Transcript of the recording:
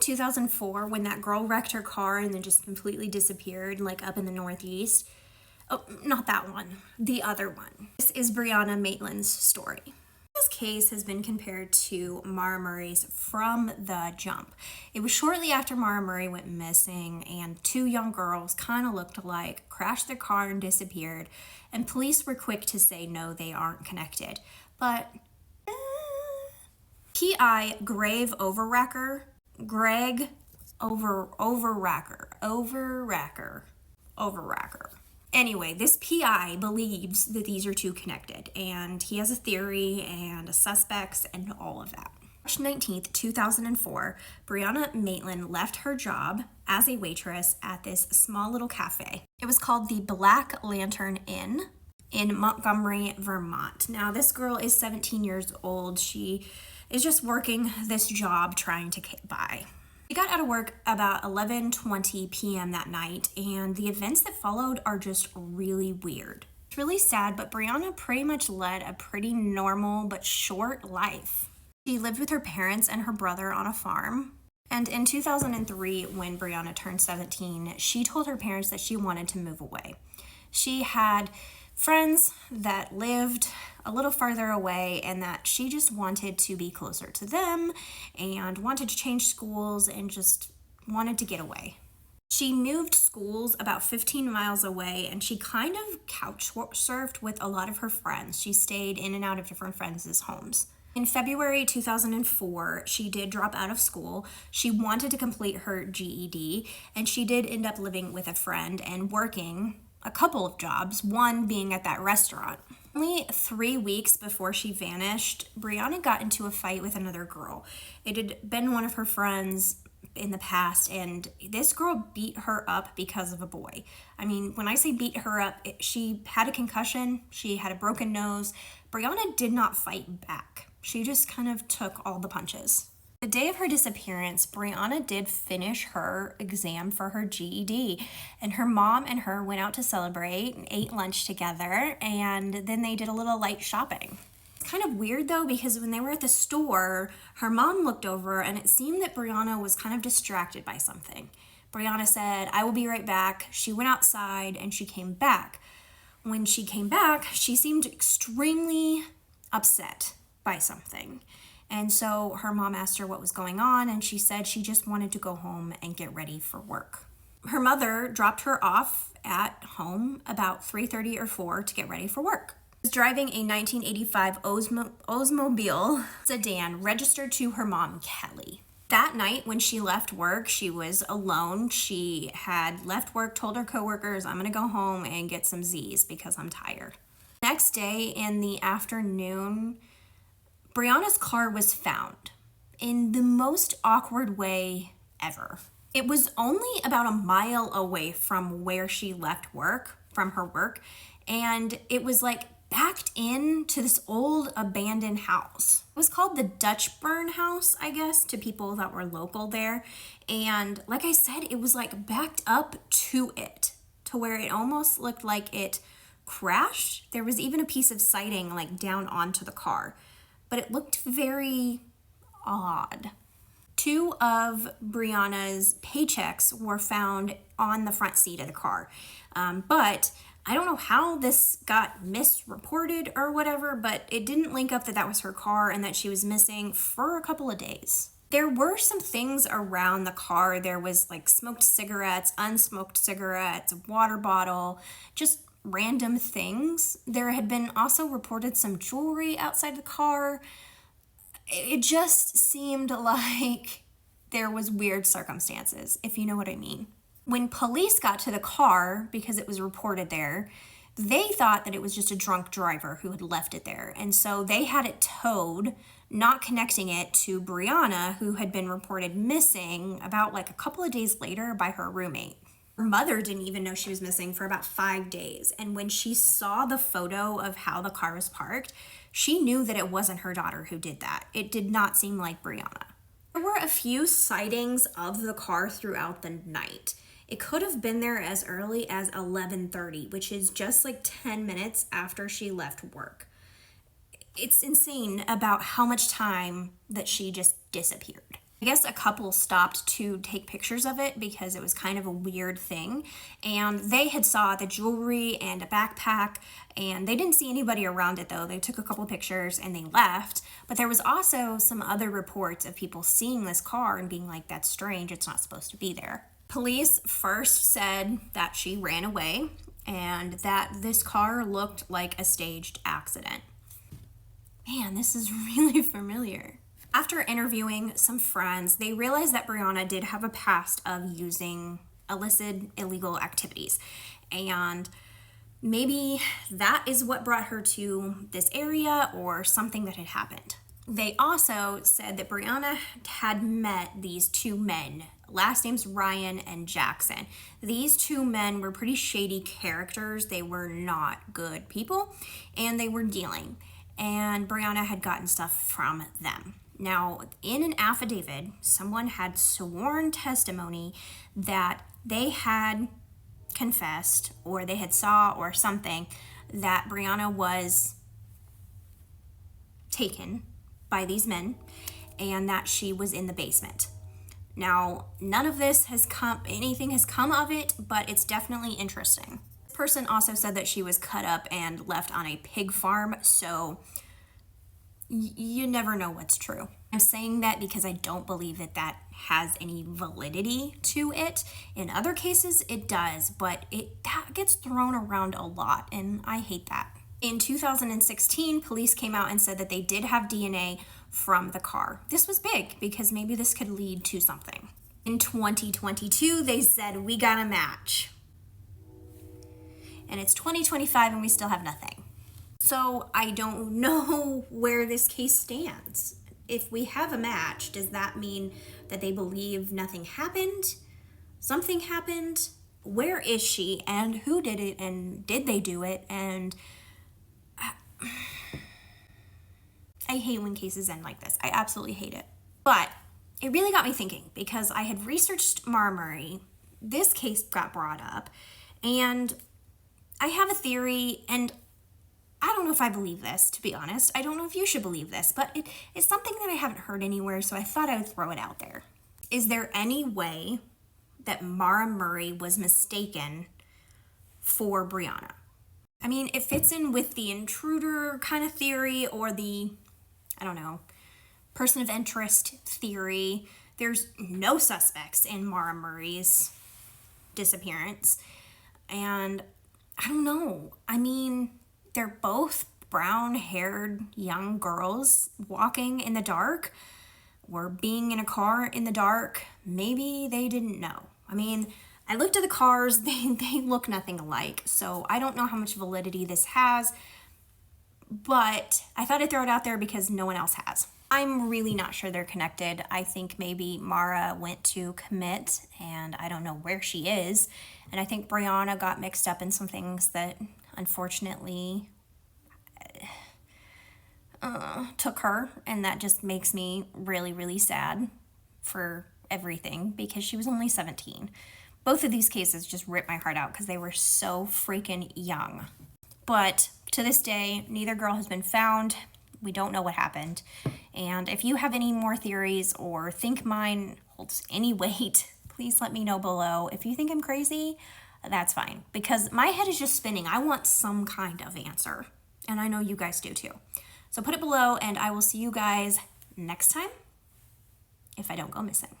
2004, when that girl wrecked her car and then just completely disappeared, like up in the Northeast. Oh, not that one, the other one. This is Brianna Maitland's story. This case has been compared to Maura Murray's from the jump. It was shortly after Maura Murray went missing, and two young girls kind of looked alike, crashed their car and disappeared, and police were quick to say no, they aren't connected. But P.I. Greg Overracker. Anyway, this PI believes that these are two connected, and he has a theory and suspects and all of that. March 19th, 2004, Brianna Maitland left her job as a waitress at this small little cafe. It was called the Black Lantern Inn in Montgomery, Vermont. Now, this girl is 17 years old. She is just working this job trying to get by. She got out of work about 11:20 p.m. that night, and the events that followed are just really weird. It's really sad, but Brianna pretty much led a pretty normal but short life. She lived with her parents and her brother on a farm. And in 2003, when Brianna turned 17, she told her parents that she wanted to move away. She had friends that lived a little farther away and that she just wanted to be closer to them and wanted to change schools and just wanted to get away. She moved schools about 15 miles away, and she kind of couch surfed with a lot of her friends. She stayed in and out of different friends' homes. In February 2004, she did drop out of school. She wanted to complete her GED, and she did end up living with a friend and working a couple of jobs, one being at that restaurant. Only 3 weeks before she vanished, Brianna got into a fight with another girl. It had been one of her friends in the past, and this girl beat her up because of a boy. I mean, when I say beat her up, she had a concussion, she had a broken nose. Brianna did not fight back. She just kind of took all the punches. The day of her disappearance, Brianna did finish her exam for her GED, and her mom and her went out to celebrate and ate lunch together, and then they did a little light shopping. It's kind of weird though, because when they were at the store, her mom looked over and it seemed that Brianna was kind of distracted by something. Brianna said, "I will be right back." She went outside and she came back. When she came back, she seemed extremely upset by something. And so her mom asked her what was going on, and she said she just wanted to go home and get ready for work. Her mother dropped her off at home about 3:30 or 4 to get ready for work. She was driving a 1985 Oldsmobile sedan registered to her mom, Kelly. That night when she left work, she was alone. She had left work, told her coworkers, "I'm gonna go home and get some Z's because I'm tired." Next day in the afternoon, Brianna's car was found in the most awkward way ever. It was only about a mile away from where she left work, from her work, and it was like backed into this old abandoned house. It was called the Dutchburn House, I guess, to people that were local there. And like I said, it was like backed up to it, to where it almost looked like it crashed. There was even a piece of siding like down onto the car. But it looked very odd. 2 of Brianna's paychecks were found on the front seat of the car. But I don't know how this got misreported or whatever, but it didn't link up that that was her car and that she was missing for a couple of days. There were some things around the car. There was like smoked cigarettes, unsmoked cigarettes, a water bottle, just random things. There had been also reported some jewelry outside the car. It just seemed like there was weird circumstances, if you know what I mean. When police got to the car, because it was reported there, they thought that it was just a drunk driver who had left it there. And so they had it towed, not connecting it to Brianna, who had been reported missing about like a couple of days later by her roommate. Her mother didn't even know she was missing for about 5 days. And when she saw the photo of how the car was parked, she knew that it wasn't her daughter who did that. It did not seem like Brianna. There were a few sightings of the car throughout the night. It could have been there as early as 11:30, which is just like 10 minutes after she left work. It's insane about how much time that she just disappeared. I guess a couple stopped to take pictures of it because it was kind of a weird thing, and they had saw the jewelry and a backpack, and they didn't see anybody around it though. They took a couple pictures and they left, but there was also some other reports of people seeing this car and being like, that's strange, it's not supposed to be there. Police first said that she ran away and that this car looked like a staged accident. Man, this is really familiar. After interviewing some friends, they realized that Brianna did have a past of using illicit, illegal activities. And maybe that is what brought her to this area or something that had happened. They also said that Brianna had met these two men. Last names Ryan and Jackson. These two men were pretty shady characters. They were not good people, and they were dealing. And Brianna had gotten stuff from them. Now, in an affidavit, someone had sworn testimony that they had confessed or they had saw or something that Brianna was taken by these men and that she was in the basement. Now, none of this anything has come of it, but it's definitely interesting. This person also said that she was cut up and left on a pig farm, so you never know what's true. I'm saying that because I don't believe that that has any validity to it. In other cases, it does, but that gets thrown around a lot, and I hate that. In 2016, police came out and said that they did have DNA from the car. This was big because maybe this could lead to something. In 2022, they said, we got a match. And it's 2025 and we still have nothing. So I don't know where this case stands. If we have a match, does that mean that they believe nothing happened? Something happened? Where is she and who did it and did they do it? And I hate when cases end like this. I absolutely hate it. But it really got me thinking because I had researched Maura Murray. This case got brought up and I have a theory, and I don't know if I believe this, to be honest. I don't know if you should believe this, but it's something that I haven't heard anywhere, so I thought I would throw it out there. Is there any way that Maura Murray was mistaken for Brianna? I mean, it fits in with the intruder kind of theory or the, I don't know, person of interest theory. There's no suspects in Maura Murray's disappearance. And I don't know. I mean, they're both brown-haired young girls walking in the dark or being in a car in the dark. Maybe they didn't know. I mean, I looked at the cars. They look nothing alike. So I don't know how much validity this has, but I thought I'd throw it out there because no one else has. I'm really not sure they're connected. I think maybe Maura went to commit and I don't know where she is. And I think Brianna got mixed up in some things that unfortunately took her. And that just makes me really, really sad for everything because she was only 17. Both of these cases just ripped my heart out because they were so freaking young. But to this day, neither girl has been found. We don't know what happened. And if you have any more theories or think mine holds any weight, please let me know below. If you think I'm crazy, that's fine. Because my head is just spinning. I want some kind of answer. And I know you guys do too. So put it below and I will see you guys next time if I don't go missing.